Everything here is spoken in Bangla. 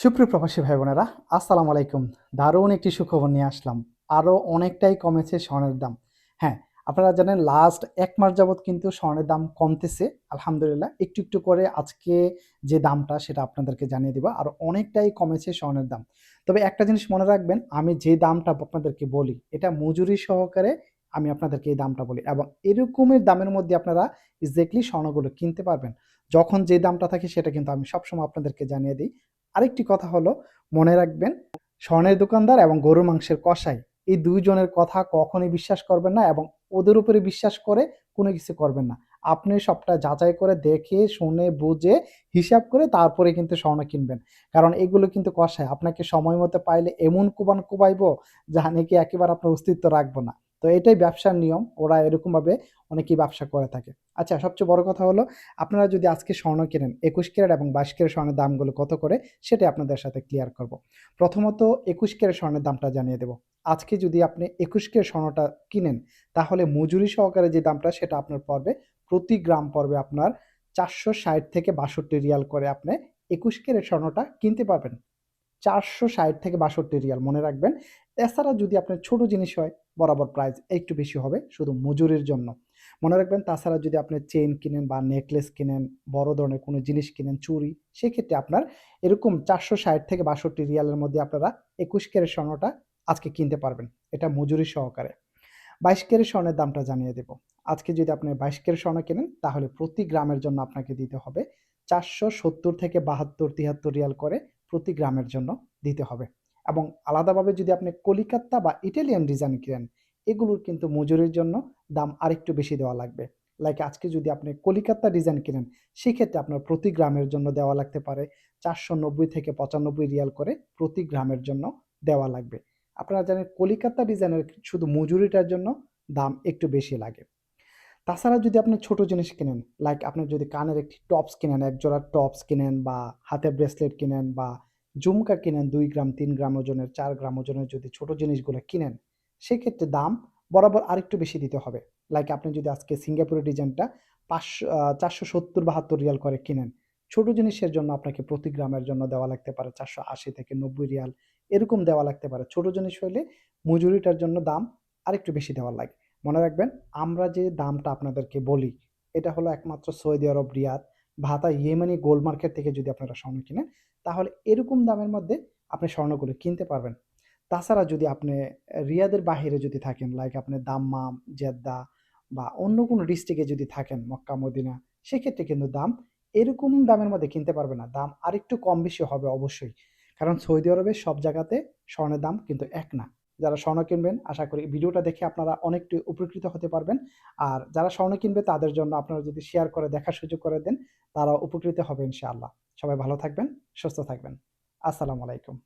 সুপ্রিয় প্রবাসী ভাই বোনেরা, আসসালামু আলাইকুম। দারুণ একটি সুখবর নিয়ে আসলাম। আরও অনেকটাই কমেছে স্বর্ণের দাম। হ্যাঁ, আপনারা জানেন লাস্ট ১ মাস যাবৎ কিন্তু স্বর্ণের দাম কমতেছে। আলহামদুলিল্লাহ একটু, একটু করে আজকে যে দামটা সেটা আপনাদেরকে জানিয়ে দিব। আর অনেকটাই কমেছে স্বর্ণের দাম। তবে একটা জিনিস মনে রাখবেন, আমি যে দামটা আপনাদেরকে বলি এটা মজুরি সহকারে আমি আপনাদেরকে এই দামটা বলি এবং এরকমের দামের মধ্যে আপনারা এক্সাক্টলি স্বর্ণগুলো কিনতে পারবেন। যখন যে দামটা থাকে সেটা কিন্তু আমি সবসময় আপনাদেরকে জানিয়ে দিই। আরেকটি কথা হলো, মনে রাখবেন স্বর্ণের দোকানদার এবং গরুর মাংসের কসাই এই ২ জনের কথা কখনোই বিশ্বাস করবেন না এবং ওদের উপরে বিশ্বাস করে কোনো কিছু করবেন না। আপনি সবটা যাচাই করে দেখে শুনে বুঝে হিসাব করে তারপরে কিন্তু স্বর্ণ কিনবেন। কারণ এগুলো কিন্তু কসাই। আপনাকে সময় মতো পাইলে এমন কোবান কোবাইবো যা নাকি একেবারে আপনার অস্তিত্ব রাখবো না। তো এটাই ব্যবসার নিয়ম। ওরা এরকমভাবে অনেকেই ব্যবসা করে থাকে। আচ্ছা, সবচেয়ে বড় কথা হলো, আপনারা যদি আজকে স্বর্ণ কেনেন ২১ ক্যারেট এবং ২২ ক্যারেট স্বর্ণের দামগুলো কত করে সেটাই আপনাদের সাথে ক্লিয়ার করব। প্রথমত ২১ ক্যারেট স্বর্ণের দামটা জানিয়ে দেব। আজকে যদি আপনি ২১ ক্যারেট স্বর্ণটা কিনেন তাহলে মজুরি সহকারে যে দামটা সেটা আপনার পড়বে, প্রতি গ্রাম পড়বে আপনার ৪৬০ থেকে ৬২ রিয়াল করে আপনি ২১ ক্যারেট স্বর্ণটা কিনতে পারবেন। ৪৬০ থেকে ৬২ রিয়াল মনে রাখবেন। এছাড়া যদি আপনার ছোট জিনিস হয় বরাবর প্রাইস একটু বেশি হবে শুধু মজুরির জন্য। মনে রাখবেন তাছাড়া যদি আপনি চেইন কিনেন বা নেকলেস কিনেন, বড় ধরনের কোনো জিনিস কিনেন, চুড়ি, সেক্ষেত্রে আপনার এরকম ৪৬০ থেকে ৬২ রিয়ালের মধ্যে আপনারা ২১ ক্যারেট স্বর্ণটা আজকে কিনতে পারবেন। এটা মজুরি সহকারে। ২২ ক্যারেট স্বর্ণের দামটা জানিয়ে দেব। আজকে যদি আপনি ২২ ক্যারেট স্বর্ণ কেনেন তাহলে প্রতি গ্রামের জন্য আপনাকে দিতে হবে ৪৭০ থেকে ৭২-৭৩ রিয়াল করে প্রতি গ্রামের জন্য দিতে হবে। এবং আলাদাভাবে যদি আপনি কলিকাতা বা ইটালিয়ান ডিজাইন কিনেন, এগুলোর কিন্তু মজুরির জন্য দাম আরেকটু বেশি দেওয়া লাগবে। লাইক আজকে যদি আপনি কলিকাতা ডিজাইন কিনেন, সেক্ষেত্রে আপনার প্রতি গ্রামের জন্য দেওয়া লাগতে পারে ৪৯০ থেকে ৯৫ রিয়াল করে প্রতি গ্রামের জন্য দেওয়া লাগবে। আপনারা জানেন কলিকাতা ডিজাইনের শুধু মজুরিটার জন্য দাম একটু বেশি লাগে। তাছাড়া যদি আপনি ছোট জিনিস কিনেন, লাইক আপনি যদি কানের একটি টপস কিনেন, এক জোড়া টপস কিনেন বা হাতের ব্রেসলেট কিনেন বা ঝুমকা কিনেন ২ গ্রাম, ৩ গ্রাম ওজনের, ৪ গ্রাম ওজনের যদি ছোট জিনিসগুলো কিনেন, সেক্ষেত্রে দাম বরাবর আরেকটু বেশি দিতে হবে। লাইক আপনি যদি আজকে সিঙ্গাপুরি ডিজাইনটা ৪৭০-৭২ রিয়াল করে কিনেন, ছোট জিনিসের জন্য আপনাকে প্রতি গ্রামের জন্য দেওয়া লাগতে পারে ৪৮০ থেকে ৯০ রিয়াল, এরকম দেওয়া লাগতে পারে। ছোট জিনিস হইলে মজুরিটার জন্য দাম আরেকটু বেশি দেওয়া লাগে। মনে রাখবেন, আমরা যে দামটা আপনাদেরকে বলি এটা হলো একমাত্র সৌদি আরব রিয়াদ, ভাতা, ইয়েমেনি গোল্ড মার্কেট থেকে যদি আপনারা স্বর্ণ কিনেন তাহলে এরকম দামের মধ্যে আপনি স্বর্ণগুলো কিনতে পারবেন। তাছাড়া যদি আপনি রিয়াদের বাহিরে যদি থাকেন, লাইক আপনি দাম্মাম, জেদ্দা বা অন্য কোনো ডিস্ট্রিক্টে যদি থাকেন, মক্কা, মদিনা, সেক্ষেত্রে কিন্তু দাম এরকম দামের মধ্যে কিনতে পারবেন না। দাম আরেকটু কম বেশি হবে অবশ্যই। কারণ সৌদি আরবের সব জায়গাতে স্বর্ণের দাম কিন্তু এক না। যারা স্বর্ণ কিনবেন আশা করি ভিডিওটা দেখে আপনারা অনেকটি উপকৃত হতে পারবেন। আর যারা স্বর্ণ কিনবে তাদের জন্য আপনারা যদি শেয়ার করে দেখার সুযোগ করে দেন, তারা উপকৃত হবে ইনশাআল্লাহ। সবাই ভালো থাকবেন, সুস্থ থাকবেন। আসসালামু আলাইকুম।